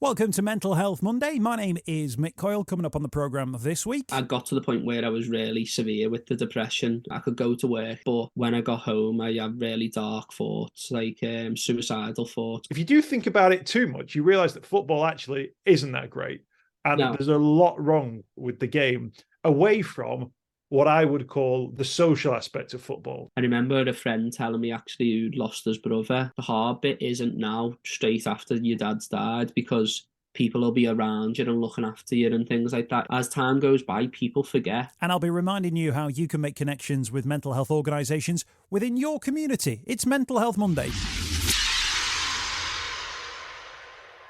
Welcome to Mental Health Monday. My name is Mick Coyle. Coming up on the programme this week, I got to the point where I was really severe with the depression. I could go to work, but when I got home, I had really dark thoughts, like suicidal thoughts. If you do think about it too much, you realise that football actually isn't that great. And No. there's a lot wrong with the game away from what I would call the social aspect of football. I remember a friend telling me actually who'd lost his brother. The hard bit isn't now straight after your dad's died, because people will be around you and looking after you and things like that. As time goes by, people forget. and I'll be reminding you how you can make connections with mental health organisations within your community. It's Mental Health Monday.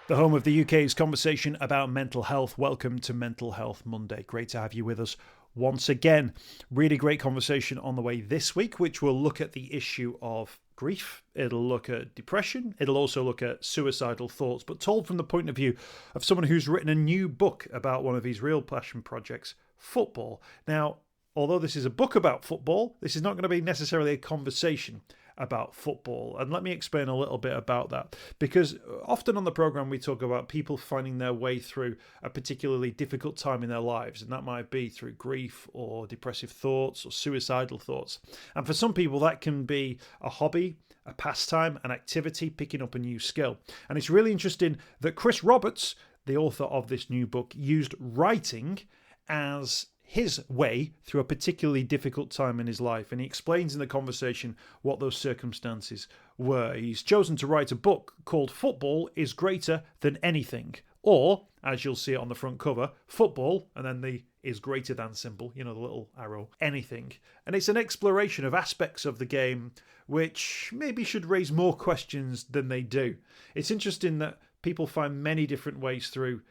The home of the UK's conversation about mental health. Welcome to Mental Health Monday. Great to have you with us once again. Really great conversation on the way this week, which will look at the issue of grief. It'll look at depression. It'll also look at suicidal thoughts, but told from the point of view of someone who's written a new book about one of his real passion projects, football. Now, although this is a book about football, this is not going to be necessarily a conversation about football. And let me explain a little bit about that, because often on the programme we talk about people finding their way through a particularly difficult time in their lives, and that might be through grief or depressive thoughts or suicidal thoughts. And for some people that can be a hobby, a pastime, an activity, picking up a new skill. And it's really interesting that Chris Roberts, the author of this new book, used writing as his way through a particularly difficult time in his life, and he explains in the conversation what those circumstances were. He's chosen to write a book called Football is Greater Than Anything, or, as you'll see it on the front cover, football, and then the is greater than symbol, the little arrow, anything. And it's an exploration of aspects of the game which maybe should raise more questions than they do. It's interesting that people find many different ways through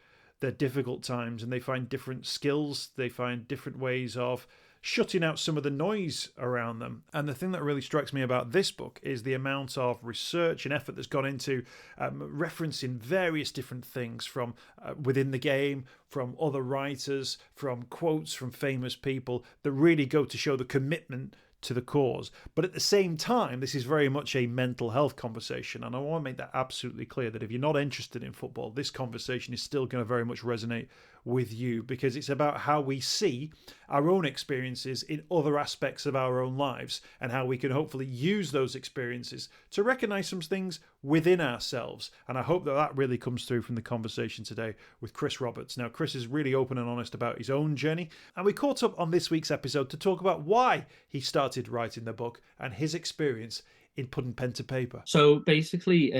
their difficult times, and they find different skills, they find different ways of shutting out some of the noise around them. And the thing that really strikes me about this book is the amount of research and effort that's gone into referencing various different things from within the game, from other writers, from quotes from famous people, that really go to show the commitment to the cause. But at the same time, this is very much a mental health conversation, and I want to make that absolutely clear, that if you're not interested in football, this conversation is still going to very much resonate with you, because it's about how we see our own experiences in other aspects of our own lives, and how we can hopefully use those experiences to recognize some things within ourselves. And I hope that that really comes through from the conversation today with Chris Roberts. Now, Chris is really open and honest about his own journey, and we caught up on this week's episode to talk about why he started writing the book and his experience in putting pen to paper. So basically,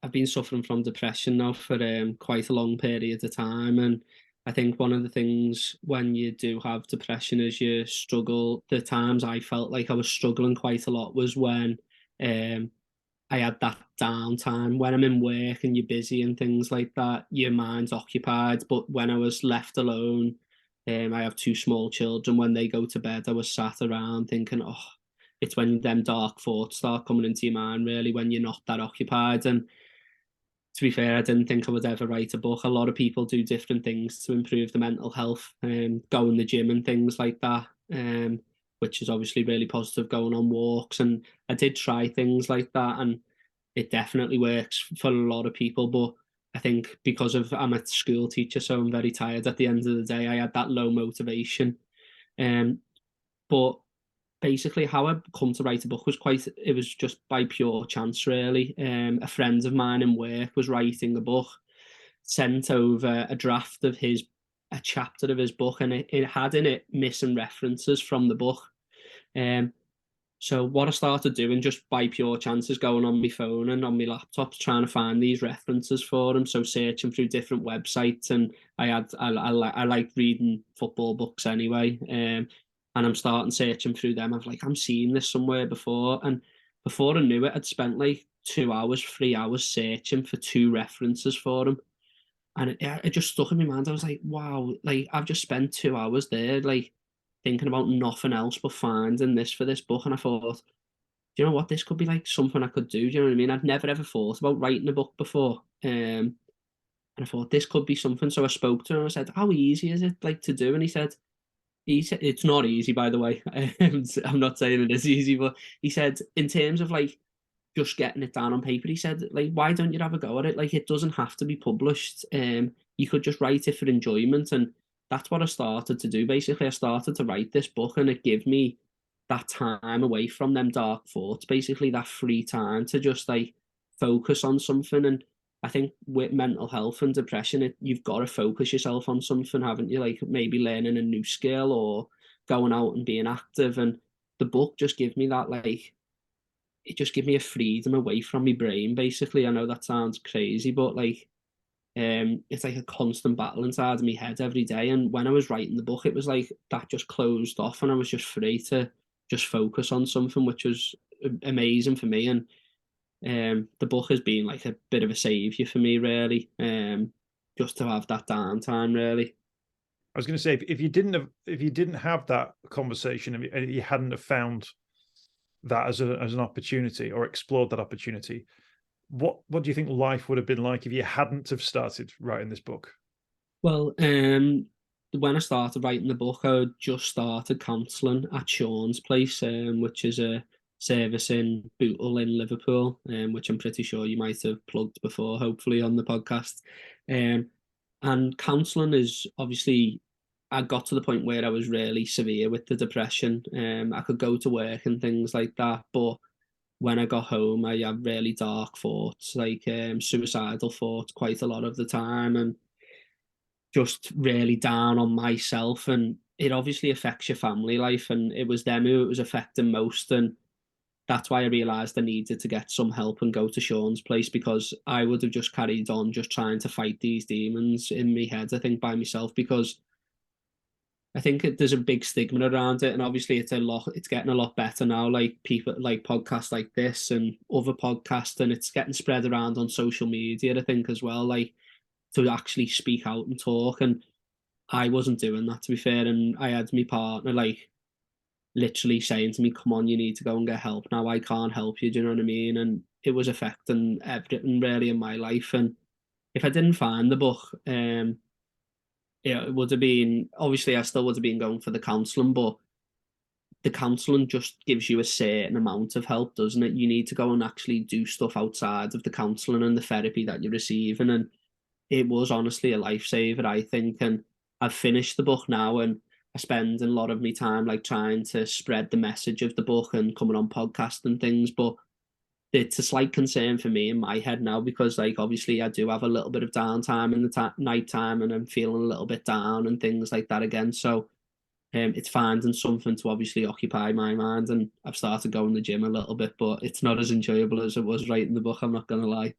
I've been suffering from depression now for quite a long period of time, and I think one of the things when you do have depression is you struggle. The times I felt like I was struggling quite a lot was when I had that downtime. When I'm in work and you're busy and things like that, your mind's occupied. But when I was left alone, I have two small children. When they go to bed, I was sat around thinking, oh, it's when them dark thoughts start coming into your mind, really, when you're not that occupied. And to be fair, I didn't think I would ever write a book. A lot of people do different things to improve the mental health, go in the gym and things like that, which is obviously really positive, going on walks. And I did try things like that, and it definitely works for a lot of people. But I think because I'm a school teacher, so I'm very tired at the end of the day, I had that low motivation. But basically how I come to write a book it was just by pure chance, really. A friend of mine in work was writing a book, sent over a draft of a chapter of his book, and it had in it missing references from the book. So what I started doing just by pure chance is going on my phone and on my laptop trying to find these references for them. So searching through different websites, and I like reading football books anyway. And I'm starting searching through them. I'm seeing this somewhere before. And before I knew it, I'd spent like 3 hours searching for two references for them. And it just stuck in my mind. I was like, wow, like I've just spent 2 hours there, like thinking about nothing else but finding this for this book. And I thought, do you know what? This could be like something I could do. Do you know what I mean? I'd never ever thought about writing a book before. And I thought this could be something. So I spoke to him. I said, how easy is it like to do? And he said, it's not easy, by the way. I'm not saying it is easy, but he said in terms of like just getting it down on paper. He said, like, why don't you have a go at it? Like, it doesn't have to be published. You could just write it for enjoyment. And that's what I started to do. Basically, I started to write this book, and it gave me that time away from them dark thoughts, basically that free time to just like focus on something. And I think with mental health and depression, you've got to focus yourself on something, haven't you? Like maybe learning a new skill or going out and being active. And the book just gave me that, like, it just gave me a freedom away from my brain, basically. I know that sounds crazy, but like, it's like a constant battle inside of my head every day. And when I was writing the book, it was like that just closed off, and I was just free to just focus on something, which was amazing for me. And the book has been like a bit of a savior for me, really. Just to have that downtime, really. I was going to say, if you didn't have that conversation, and you hadn't have found that as an opportunity or explored that opportunity, what do you think life would have been like if you hadn't have started writing this book? Well, when I started writing the book, I had just started counselling at Sean's Place, which is a service in Bootle in Liverpool, which I'm pretty sure you might have plugged before, hopefully on the podcast. And counselling is obviously, I got to the point where I was really severe with the depression. I could go to work and things like that, but when I got home, I had really dark thoughts, like suicidal thoughts quite a lot of the time, and just really down on myself. And it obviously affects your family life, and it was them who it was affecting most. And that's why I realised I needed to get some help and go to Sean's Place, because I would have just carried on just trying to fight these demons in my head, I think, by myself, because I think there's a big stigma around it, and obviously it's getting a lot better now. Like people like podcasts like this and other podcasts, and it's getting spread around on social media, I think, as well, like to actually speak out and talk. And I wasn't doing that, to be fair. And I had my partner like literally saying to me, "Come on, you need to go and get help now. I can't help you." Do you know what I mean? And it was affecting everything really in my life. And if I didn't find the book, it would have been, obviously I still would have been going for the counselling, but the counselling just gives you a certain amount of help, doesn't it? You need to go and actually do stuff outside of the counselling and the therapy that you're receiving. And it was honestly a lifesaver, I think. And I've finished the book now, and I spend a lot of my time like trying to spread the message of the book and coming on podcasts and things. But it's a slight concern for me in my head now, because like obviously I do have a little bit of downtime in the night time, and I'm feeling a little bit down and things like that again. So it's finding something to obviously occupy my mind, and I've started going to the gym a little bit, but it's not as enjoyable as it was writing the book, I'm not gonna lie.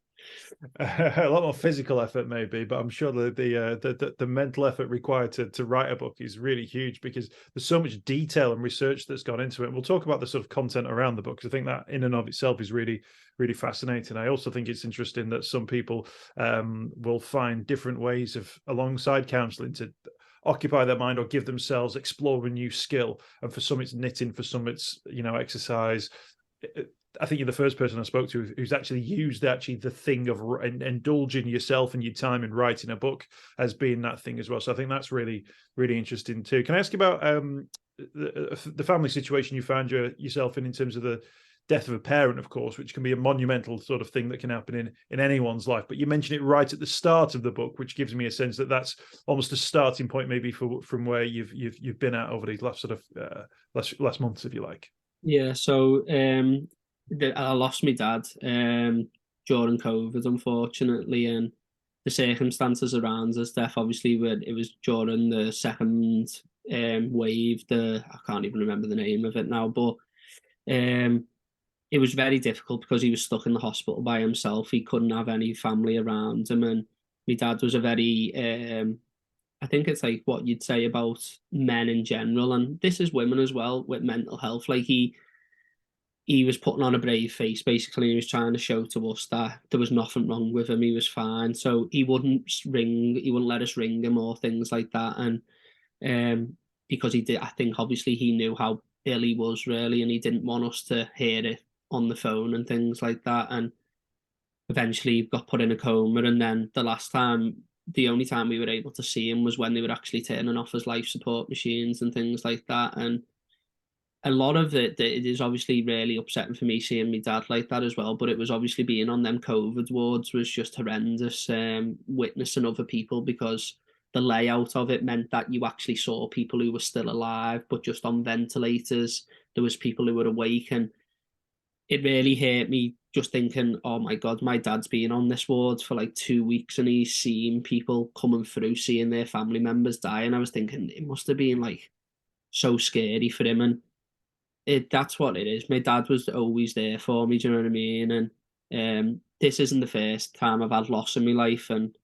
A lot more physical effort maybe, but I'm sure the mental effort required to write a book is really huge, because there's so much detail and research that's gone into it. And we'll talk about the sort of content around the book, because I think that in and of itself is really, really fascinating. I also think it's interesting that some people will find different ways of, alongside counselling, to occupy their mind or give themselves, explore a new skill. And for some it's knitting, for some it's exercise. I think you're the first person I spoke to who's actually used the thing of indulging yourself and your time in writing a book as being that thing as well. So I think that's really, really interesting too. Can I ask you about the family situation you found yourself in terms of the death of a parent, of course, which can be a monumental sort of thing that can happen in anyone's life. But you mentioned it right at the start of the book, which gives me a sense that that's almost a starting point, maybe from where you've been at over these last sort of last months, if you like. Yeah. So I lost my dad during COVID, unfortunately, and the circumstances around his death, obviously, it was during the second wave. I can't even remember the name of it now, but it was very difficult because he was stuck in the hospital by himself. He couldn't have any family around him, and my dad was a very I think it's like what you'd say about men in general, and this is women as well with mental health. Like he was putting on a brave face, basically. He was trying to show to us that there was nothing wrong with him. He was fine. So he wouldn't let us ring him or things like that. And because he did, I think obviously he knew how ill he was really, and he didn't want us to hear it on the phone and things like that. And eventually he got put in a coma. And then the only time we were able to see him was when they were actually turning off his life support machines and things like that. And a lot of it is obviously really upsetting for me seeing my dad like that as well. But it was obviously being on them COVID wards was just horrendous. Witnessing other people, because the layout of it meant that you actually saw people who were still alive, but just on ventilators. There was people who were awake, and it really hurt me just thinking, oh my God, my dad's been on this ward for like 2 weeks and he's seeing people coming through, seeing their family members die. And I was thinking it must have been like so scary for him. And that's what it is. My dad was always there for me, do you know what I mean? And this isn't the first time I've had loss in my life. And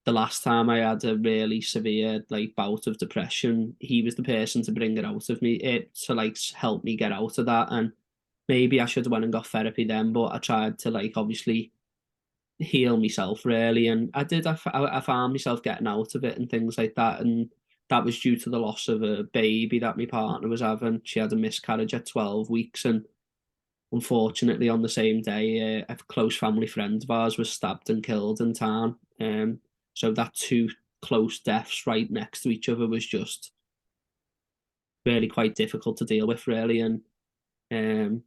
the last time I had a really severe like bout of depression, he was the person to bring it out of me, to like help me get out of that. And maybe I should have went and got therapy then, but I tried to like obviously heal myself really, and I did. I found myself getting out of it and things like that, and that was due to the loss of a baby that my partner was having. She had a miscarriage at 12 weeks, and unfortunately on the same day, a close family friend of ours was stabbed and killed in town. So that two close deaths right next to each other was just really quite difficult to deal with, really. And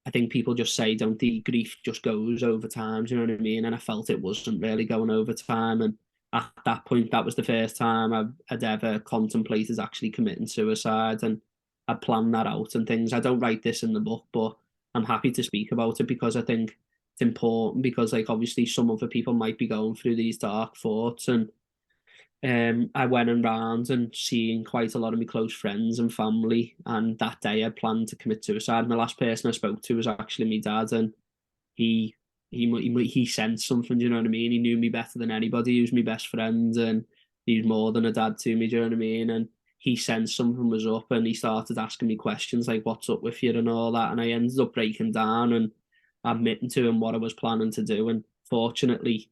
I think people just say, don't the grief just goes over time, do you know what I mean? And I felt it wasn't really going over time. And at that point, that was the first time I'd ever contemplated actually committing suicide, and I planned that out and things. I don't write this in the book, but I'm happy to speak about it because I think it's important, because like obviously some other people might be going through these dark thoughts. And I went around and seeing quite a lot of my close friends and family, and that day I planned to commit suicide. And the last person I spoke to was actually my dad, and he sensed something. Do you know what I mean? He knew me better than anybody. He was my best friend, and he was more than a dad to me. Do you know what I mean? And he sensed something was up, and he started asking me questions like, "What's up with you?" and all that. And I ended up breaking down and admitting to him what I was planning to do. And fortunately,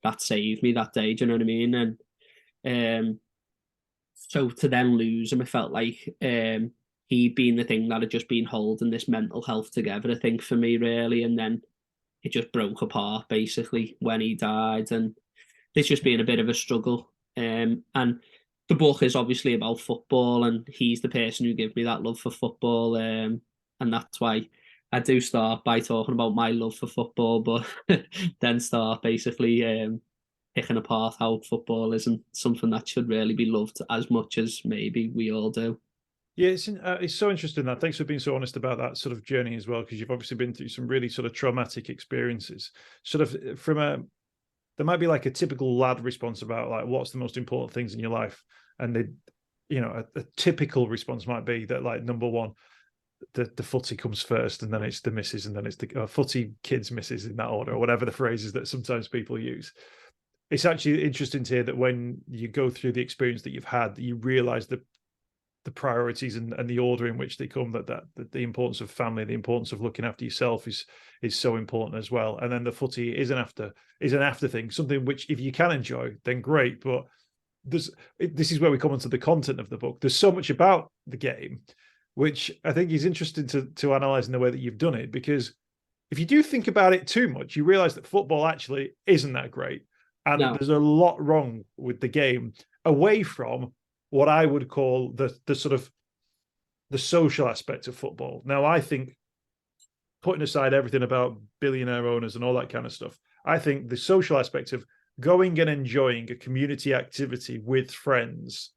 that saved me that day. Do you know what I mean? And so to then lose him, I felt like he'd been the thing that had just been holding this mental health together, I think, for me, really. And then it just broke apart basically when he died, and it's just been a bit of a struggle. And the book is obviously about football, and he's the person who gave me that love for football, and that's why I do start by talking about my love for football, but then start basically picking apart how football isn't something that should really be loved as much as maybe we all do. Yeah, it's so interesting that. Thanks for being so honest about that sort of journey as well, because you've obviously been through some really sort of traumatic experiences. Sort of there might be like a typical lad response about like what's the most important things in your life, and a typical response might be that like number one, the footy comes first, and then it's the misses, and then it's the footy, kids, misses, in that order, or whatever the phrases that sometimes people use. It's actually interesting to hear that when you go through the experience that you've had, that you realize the priorities and the order in which they come, that the importance of family, the importance of looking after yourself is so important as well. And then the footy is an after thing, something which if you can enjoy, then great. But this is where we come onto the content of the book. There's so much about the game, which I think is interesting to analyze in the way that you've done it, because if you do think about it too much, you realize that football actually isn't that great. And No. there's a lot wrong with the game, away from what I would call the sort of the social aspect of football. Now, I think, putting aside everything about billionaire owners and all that kind of stuff, I think the social aspect of going and enjoying a community activity with friends,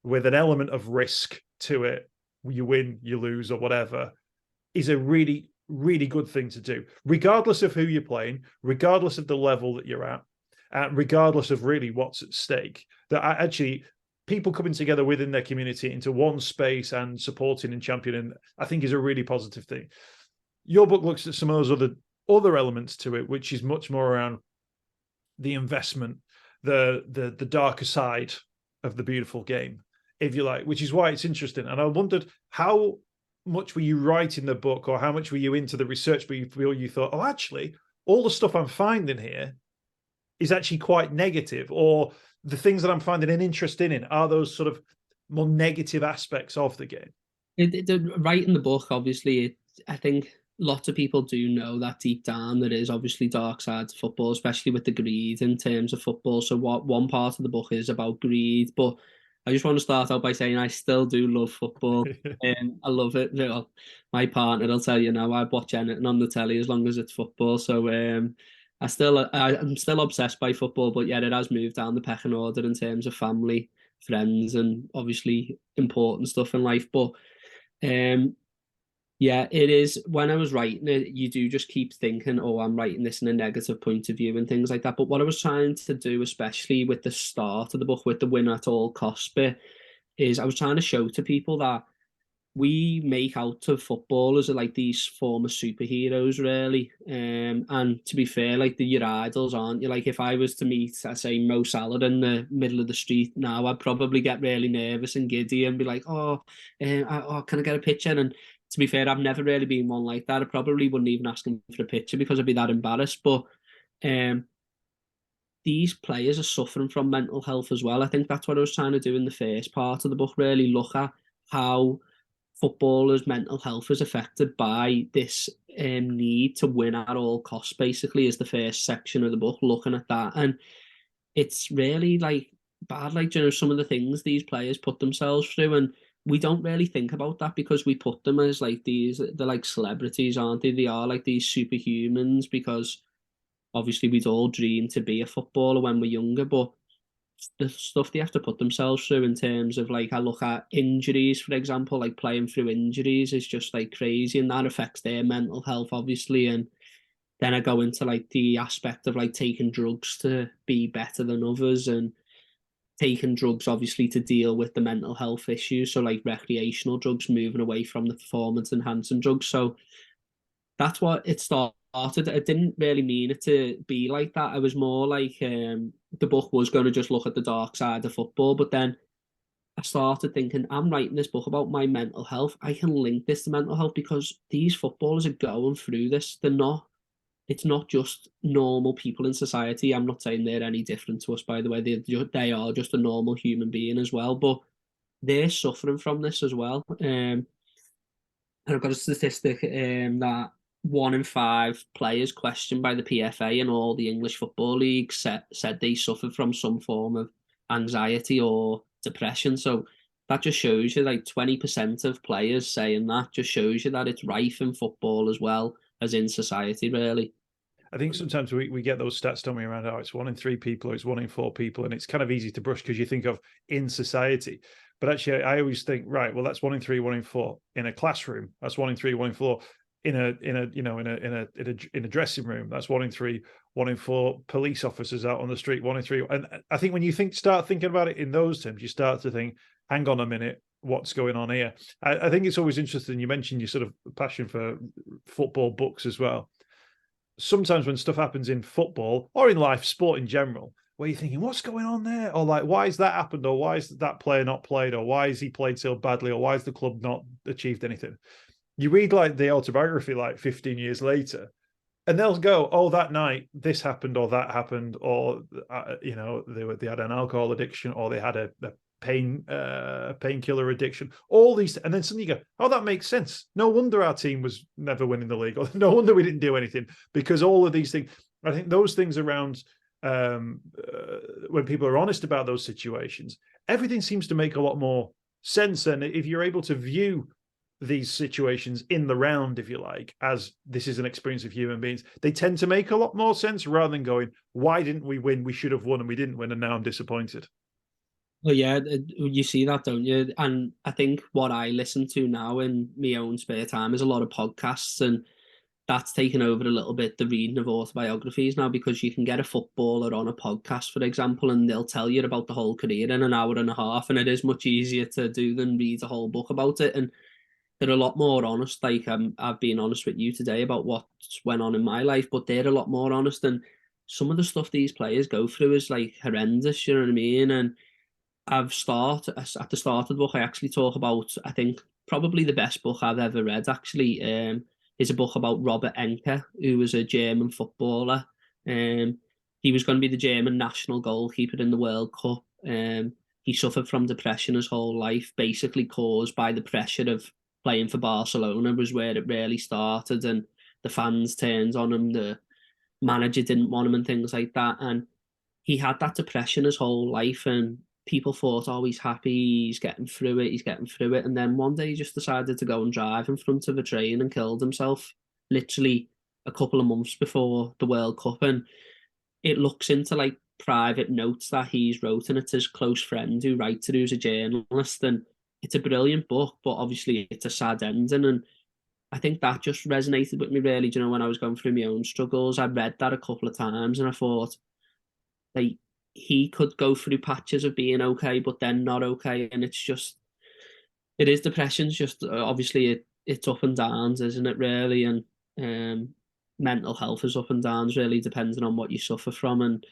with an element of risk to it, you win, you lose, or whatever, is a really, really good thing to do, regardless of who you're playing, regardless of the level that you're at, regardless of really what's at stake. That actually people coming together within their community into one space and supporting and championing, I think, is a really positive thing. Your book looks at some of those other elements to it, which is much more around the investment, the darker side of the beautiful game, if you like, which is why it's interesting. And I wondered, how much were you writing the book, or how much were you into the research before you thought, oh, actually, all the stuff I'm finding here is actually quite negative, or the things that I'm finding an interest in are those sort of more negative aspects of the game? Writing the book, obviously, I think lots of people do know that deep down there is obviously dark side to football, especially with the greed in terms of football. So what one part of the book is about greed, but I just want to start out by saying I still do love football. I love it. Well, my partner will tell you now, I watch anything on the telly as long as it's football. So I'm still obsessed by football, but yeah, it has moved down the pecking order in terms of family, friends, and obviously important stuff in life. But yeah, it is. When I was writing it, you do just keep thinking, oh, I'm writing this in a negative point of view and things like that. But what I was trying to do, especially with the start of the book, with the win at all costs bit, is I was trying to show to people that we make out of footballers are like these former superheroes, really. And to be fair, like your idols, aren't you? Like if I was to meet, I say, Mo Salah in the middle of the street now, I'd probably get really nervous and giddy and be like, oh, can I get a picture? And to be fair, I've never really been one like that. I probably wouldn't even ask him for a picture because I'd be that embarrassed. But these players are suffering from mental health as well. I think that's what I was trying to do in the first part of the book, really look at how footballers' mental health is affected by this need to win at all costs, basically, is the first section of the book, looking at that. And it's really like bad, like, some of the things these players put themselves through. And we don't really think about that because we put them as like they're like celebrities, aren't they? They are like these superhumans because obviously we'd all dream to be a footballer when we're younger, but the stuff they have to put themselves through in terms of, like, I look at injuries, for example, like playing through injuries is just like crazy, and that affects their mental health, obviously. And then I go into like the aspect of like taking drugs to be better than others, and taking drugs obviously to deal with the mental health issues. So like recreational drugs, moving away from the performance enhancing drugs. So that's what it started. I didn't really mean it to be like that. I was more like the book was going to just look at the dark side of football, but then I started thinking, I'm writing this book about my mental health. I can link this to mental health because these footballers are going through this. It's not just normal people in society. I'm not saying they're any different to us, by the way. They are just a normal human being as well, but they're suffering from this as well. And I've got a statistic that 1 in 5 players questioned by the PFA and all the English Football League said they suffered from some form of anxiety or depression. So that just shows you, like, 20% of players saying that just shows you that it's rife in football as well as in society, really. I think sometimes we get those stats, don't we, around, oh, it's 1 in 3 people or it's 1 in 4 people, and it's kind of easy to brush because you think of in society. But actually, I always think, right, well, that's 1 in 3, 1 in 4 in a classroom. That's 1 in 3, 1 in 4 in a dressing room. That's 1 in 3, 1 in 4 police officers out on the street. 1 in 3, and I think when you start thinking about it in those terms, you start to think, hang on a minute, what's going on here? I think it's always interesting. You mentioned your sort of passion for football books as well. Sometimes when stuff happens in football or in life, sport in general, where you're thinking, what's going on there? Or like, why has that happened? Or why is that player not played? Or why has he played so badly? Or why has the club not achieved anything? You read like the autobiography like 15 years later, and they'll go, oh, that night this happened or that happened, or they had an alcohol addiction, or they had a painkiller addiction, all these, and then suddenly you go, oh, that makes sense. No wonder our team was never winning the league, or no wonder we didn't do anything, because all of these things. I think those things around when people are honest about those situations, everything seems to make a lot more sense. And if you're able to view these situations in the round, if you like, as this is an experience of human beings, they tend to make a lot more sense rather than going, why didn't we win? We should have won and we didn't win, and now I'm disappointed. Well, yeah, you see that, don't you? And I think what I listen to now in my own spare time is a lot of podcasts, and that's taken over a little bit the reading of autobiographies now, because you can get a footballer on a podcast, for example, and they'll tell you about the whole career in an hour and a half, and it is much easier to do than read a whole book about it. And they're a lot more honest. Like, I've been honest with you today about what's went on in my life, but they're a lot more honest. And some of the stuff these players go through is like horrendous, you know what I mean? And at the start of the book, I actually talk about, I think, probably the best book I've ever read, actually, is a book about Robert Enke, who was a German footballer. He was going to be the German national goalkeeper in the World Cup. He suffered from depression his whole life, basically caused by the pressure of playing for Barcelona, was where it really started, and the fans turned on him, the manager didn't want him and things like that. And he had that depression his whole life, and people thought, oh, he's happy, he's getting through it, he's getting through it. And then one day he just decided to go and drive in front of a train and killed himself, literally a couple of months before the World Cup. And it looks into like private notes that he's wrote, and it's his close friend who writes it, who's a journalist. And it's a brilliant book, but obviously it's a sad ending. And I think that just resonated with me really. You know, when I was going through my own struggles, I read that a couple of times and I thought, like, he could go through patches of being okay, but then not okay. And it's just, it is depression's just obviously it's up and downs, isn't it, really? And mental health is up and downs, really, depending on what you suffer from. And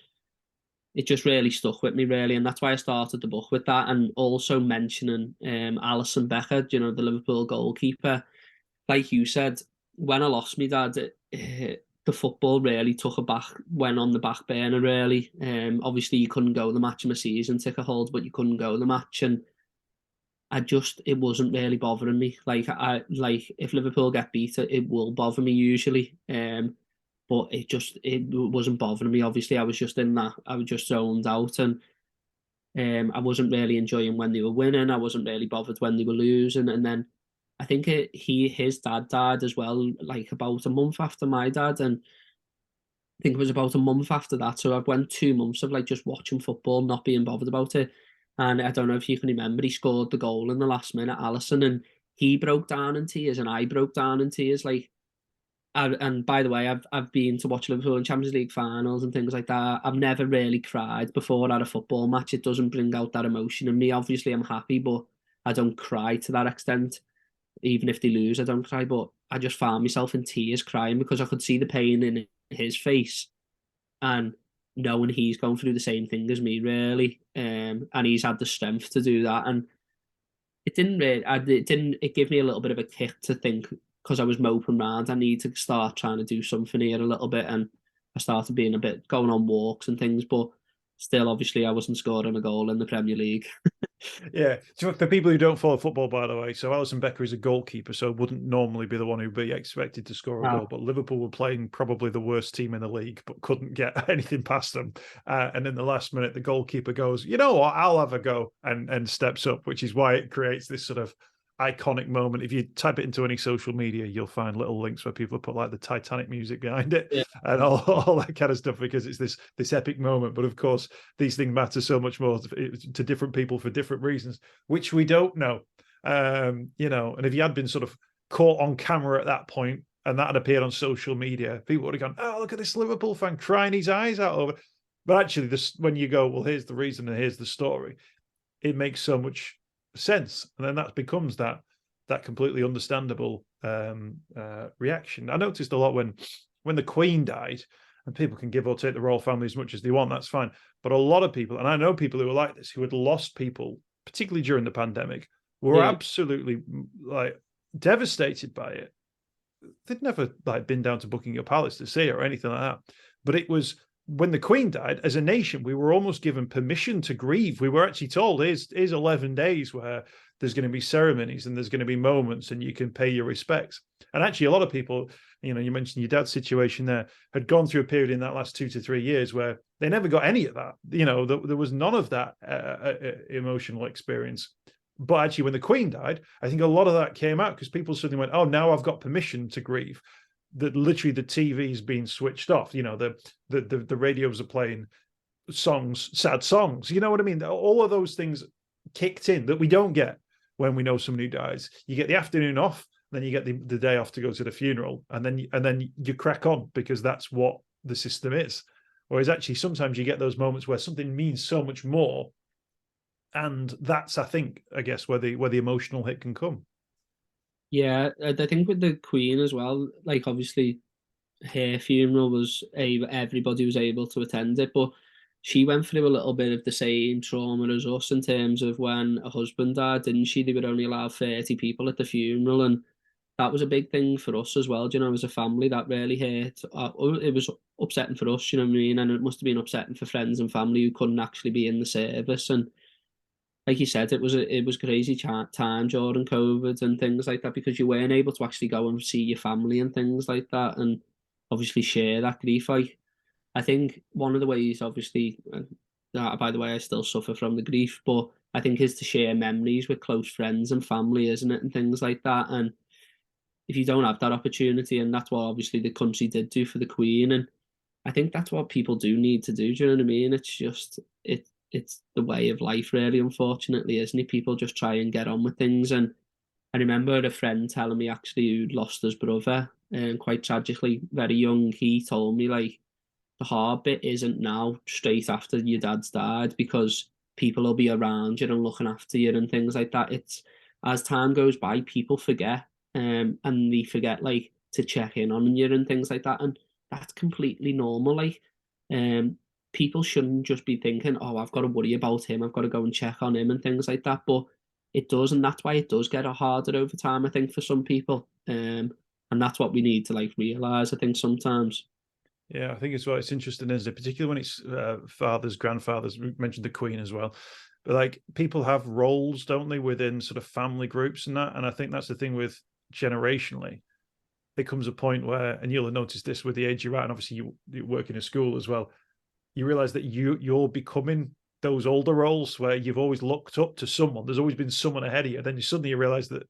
it just really stuck with me, really. And that's why I started the book with that. And also mentioning Alisson Becker, you know, the Liverpool goalkeeper. Like you said, when I lost my dad, the football really took went on the back burner, really. Obviously, you couldn't go the match in a season ticket holder, but you couldn't go the match. And it wasn't really bothering me. Like, if Liverpool get beat, it will bother me usually. But it wasn't bothering me. Obviously, I was just zoned out, and I wasn't really enjoying when they were winning. I wasn't really bothered when they were losing. And then I think his dad died as well, like about a month after my dad, and I think it was about a month after that. So I've went 2 months of like just watching football, not being bothered about it. And I don't know if you can remember, he scored the goal in the last minute, Alisson, and he broke down in tears, and I broke down in tears. Like, and by the way, I've been to watch Liverpool in Champions League finals and things like that. I've never really cried before at a football match. It doesn't bring out that emotion in me. Obviously, I'm happy, but I don't cry to that extent. Even if they lose, I don't cry. But I just found myself in tears crying because I could see the pain in his face, and knowing he's going through the same thing as me, really. And he's had the strength to do that. And it gave me a little bit of a kick to think, because I was moping around, I need to start trying to do something here a little bit. And I started going on walks and things, but still, obviously, I wasn't scoring a goal in the Premier League. Yeah. So for people who don't follow football, by the way, so Alisson Becker is a goalkeeper, so wouldn't normally be the one who'd be expected to score a goal. But Liverpool were playing probably the worst team in the league, but couldn't get anything past them. And in the last minute, the goalkeeper goes, you know what, I'll have a go, and steps up, which is why it creates this sort of iconic moment. If you type it into any social media, you'll find little links where people put like the Titanic music behind it, yeah, and all that kind of stuff, because it's this epic moment. But of course, these things matter so much more to different people for different reasons, which we don't know. You know, and if you had been sort of caught on camera at that point and that had appeared on social media, people would have gone, oh, look at this Liverpool fan crying his eyes out over. But actually, when you go, well, here's the reason and here's the story, it makes so much sense, and then that becomes that completely understandable reaction. I noticed a lot when the Queen died, and people can give or take the royal family as much as they want, that's fine, but a lot of people, and I know people who are like this, who had lost people, particularly during the pandemic, were absolutely like devastated by it. They'd never like been down to Buckingham Palace to see her or anything like that, but it was when the Queen died, as a nation, we were almost given permission to grieve. We were actually told, here's 11 days where there's going to be ceremonies and there's going to be moments and you can pay your respects. And actually, a lot of people, you know, you mentioned your dad's situation there, had gone through a period in that last 2 to 3 years where they never got any of that. You know, there was none of that emotional experience. But actually, when the Queen died, I think a lot of that came out because people suddenly went, oh, now I've got permission to grieve. That literally the TV's been switched off. You know, the radios are playing songs, sad songs. You know what I mean? All of those things kicked in that we don't get when we know somebody dies. You get the afternoon off, then you get the day off to go to the funeral, and then you crack on because that's what the system is. Whereas actually sometimes you get those moments where something means so much more, and that's, I guess where the emotional hit can come. Yeah, I think with the Queen as well, like obviously her funeral was everybody was able to attend it, but she went through a little bit of the same trauma as us in terms of when her husband died, didn't she? They would only allow 30 people at the funeral, and that was a big thing for us as well. You know, as a family, that really hurt. It was upsetting for us, you know what I mean? And it must have been upsetting for friends and family who couldn't actually be in the service. And like you said, it was crazy time during COVID and things like that, because you weren't able to actually go and see your family and things like that, and obviously share that grief. I think one of the ways, obviously, by the way, I still suffer from the grief, but I think is to share memories with close friends and family, isn't it, and things like that. And if you don't have that opportunity, and that's what obviously the country did do for the Queen, and I think that's what people do need to do. Do you know what I mean? It's just it's the way of life, really. Unfortunately, isn't it? People just try and get on with things. And I remember a friend telling me actually who'd lost his brother, and quite tragically, very young. He told me like the hard bit isn't now straight after your dad's died, because people will be around you and looking after you and things like that. It's as time goes by, people forget, and they forget like to check in on you and things like that, and that's completely normal. Like, people shouldn't just be thinking, oh, I've got to worry about him, I've got to go and check on him and things like that. But it does, and that's why it does get harder over time, I think, for some people. And that's what we need to like realize, I think, sometimes. Yeah, I think it's interesting, isn't it? Particularly when it's fathers, grandfathers. We mentioned the Queen as well, but like people have roles, don't they, within sort of family groups and that. And I think that's the thing with generationally. There comes a point where, and you'll have noticed this with the age you're at, and obviously you work in a school as well. You realize that you're becoming those older roles where you've always looked up to someone. There's always been someone ahead of you. Then you suddenly realize that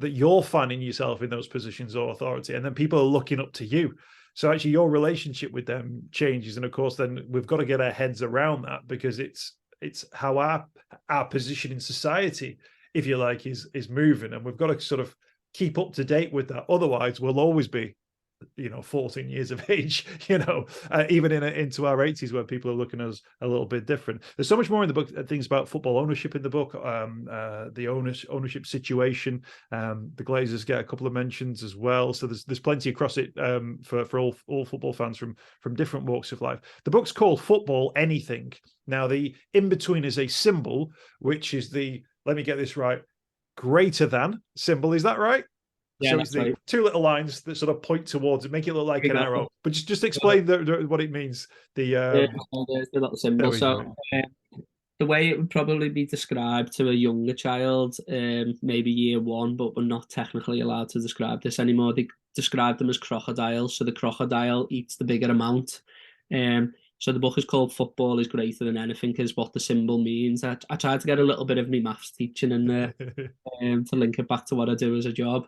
you're finding yourself in those positions of authority, and then people are looking up to you. So actually your relationship with them changes. And of course, then we've got to get our heads around that, because it's how our position in society, if you like, is moving. And we've got to sort of keep up to date with that. Otherwise, we'll always be, 14 years of age, even into our 80s, where people are looking at us a little bit different. There's so much more in the book, things about football ownership in the book, the ownership situation. The Glazers get a couple of mentions as well. So there's plenty across it for all football fans from different walks of life. The book's called Football Anything. Now, the in-between is a symbol, which is let me get this right, greater than symbol. Is that right? Yeah, so it's the right. two little lines that sort of point towards it, make it look like an arrow. But just explain what it means. There's the little symbol. So the way it would probably be described to a younger child, maybe year one, but we're not technically allowed to describe this anymore. They describe them as crocodiles. So the crocodile eats the bigger amount. So the book is called Football is Greater Than Anything, is what the symbol means. I tried to get a little bit of my maths teaching in there to link it back to what I do as a job.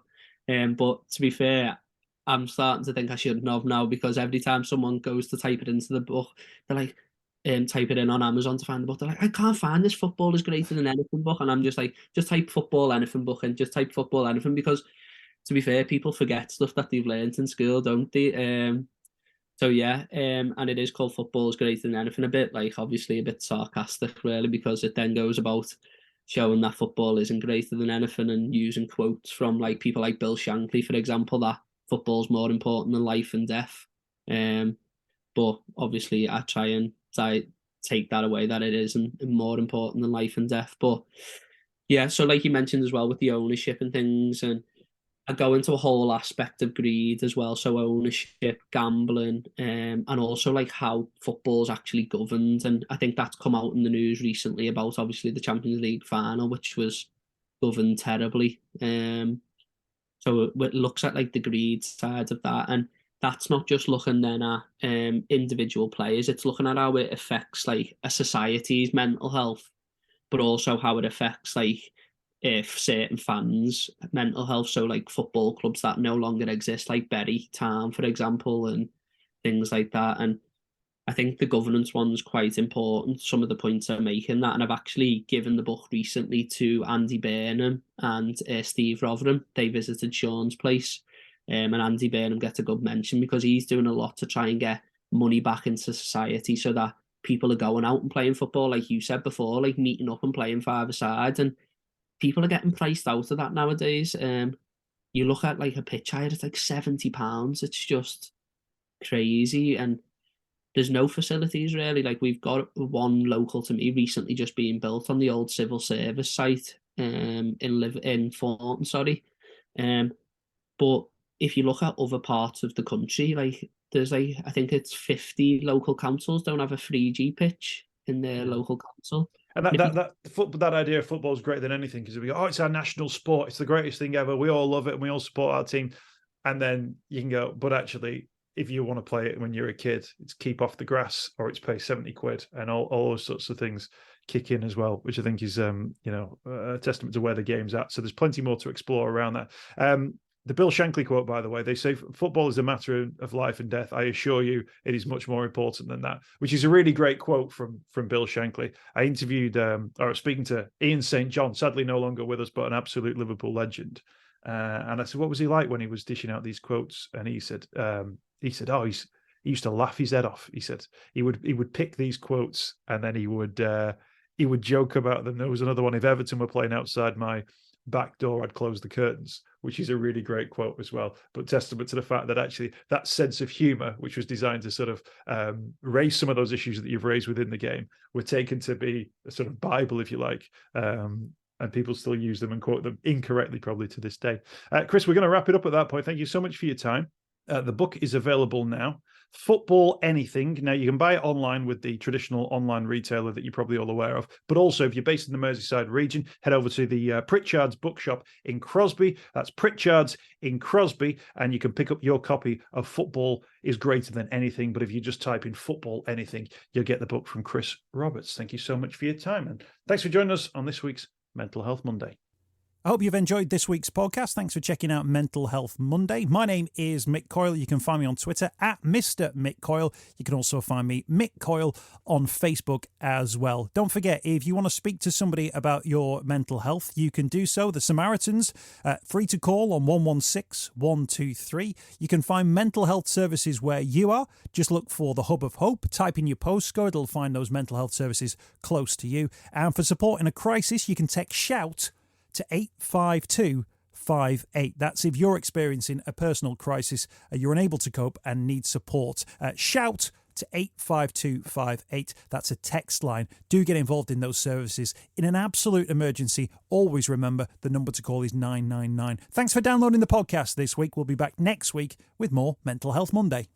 But to be fair, I'm starting to think I shouldn't have now, because every time someone goes to type it into the book, they're like, type it in on Amazon to find the book. They're like, I can't find this Football is Greater Than Anything book. And I'm just like, just type Football Anything book and just type Football Anything, because to be fair, people forget stuff that they've learned in school, don't they? So yeah, and it is called Football is Greater Than Anything, a bit like, obviously a bit sarcastic really, because it then goes about showing that football isn't greater than anything, and using quotes from like people like Bill Shankly, for example, that football's more important than life and death. But obviously I try and take that away, that it isn't more important than life and death. But yeah, so like you mentioned as well with the ownership and things, and I go into a whole aspect of greed as well, so ownership, gambling, and also like how football's actually governed. And I think that's come out in the news recently about obviously the Champions League final, which was governed terribly. So it looks at like the greed side of that, and that's not just looking then at individual players, it's looking at how it affects like a society's mental health, but also how it affects like if certain fans' mental health. So like football clubs that no longer exist, like Bury Town, for example, and things like that. And I think the governance one's quite important, some of the points I'm making that. And I've actually given the book recently to Andy Burnham and Steve Rotherham. They visited Sean's place, and Andy Burnham gets a good mention because he's doing a lot to try and get money back into society so that people are going out and playing football, like you said before, like meeting up and playing five-a-side. And people are getting priced out of that nowadays. You look at like a pitch hire, it's like £70. It's just crazy. And there's no facilities really. Like we've got one local to me recently just being built on the old civil service site in Thornton, sorry. But if you look at other parts of the country, like there's like, I think it's 50 local councils don't have a 3G pitch in their local council. And that idea of football is greater than anything, because we go, oh, it's our national sport, it's the greatest thing ever, we all love it and we all support our team. And then you can go, but actually if you want to play it when you're a kid, it's keep off the grass or it's pay 70 quid, and all those sorts of things kick in as well, which I think is a testament to where the game's at. So there's plenty more to explore around that. The Bill Shankly quote, by the way, they say football is a matter of life and death. I assure you it is much more important than that, which is a really great quote from Bill Shankly. I interviewed or speaking to Ian St. John, sadly no longer with us, but an absolute Liverpool legend. And I said, what was he like when he was dishing out these quotes? And he said, he used to laugh his head off. He said he would pick these quotes and then he would joke about them. There was another one: if Everton were playing outside my back door, I'd close the curtains, which is a really great quote as well, but testament to the fact that actually that sense of humor, which was designed to sort of raise some of those issues that you've raised within the game, were taken to be a sort of Bible, if you like, and people still use them and quote them incorrectly probably to this day. Chris, we're going to wrap it up at that point. Thank you so much for your time. The book is available now. Football Anything. Now, you can buy it online with the traditional online retailer that you're probably all aware of. But also, if you're based in the Merseyside region, head over to the Pritchard's Bookshop in Crosby. That's Pritchard's in Crosby. And you can pick up your copy of Football is Greater Than Anything. But if you just type in Football Anything, you'll get the book from Chris Roberts. Thank you so much for your time. And thanks for joining us on this week's Mental Health Monday. I hope you've enjoyed this week's podcast. Thanks for checking out Mental Health Monday. My name is Mick Coyle. You can find me on Twitter at Mr. Mick Coyle. You can also find me, Mick Coyle, on Facebook as well. Don't forget, if you want to speak to somebody about your mental health, you can do so. The Samaritans, free to call on 116 123. You can find mental health services where you are. Just look for the Hub of Hope. Type in your postcode. It'll find those mental health services close to you. And for support in a crisis, you can text SHOUT to 85258. That's if you're experiencing a personal crisis, you're unable to cope and need support. Shout to 85258. That's a text line. Do get involved in those services. In an absolute emergency, always remember the number to call is 999. Thanks for downloading the podcast this week. We'll be back next week with more Mental Health Monday.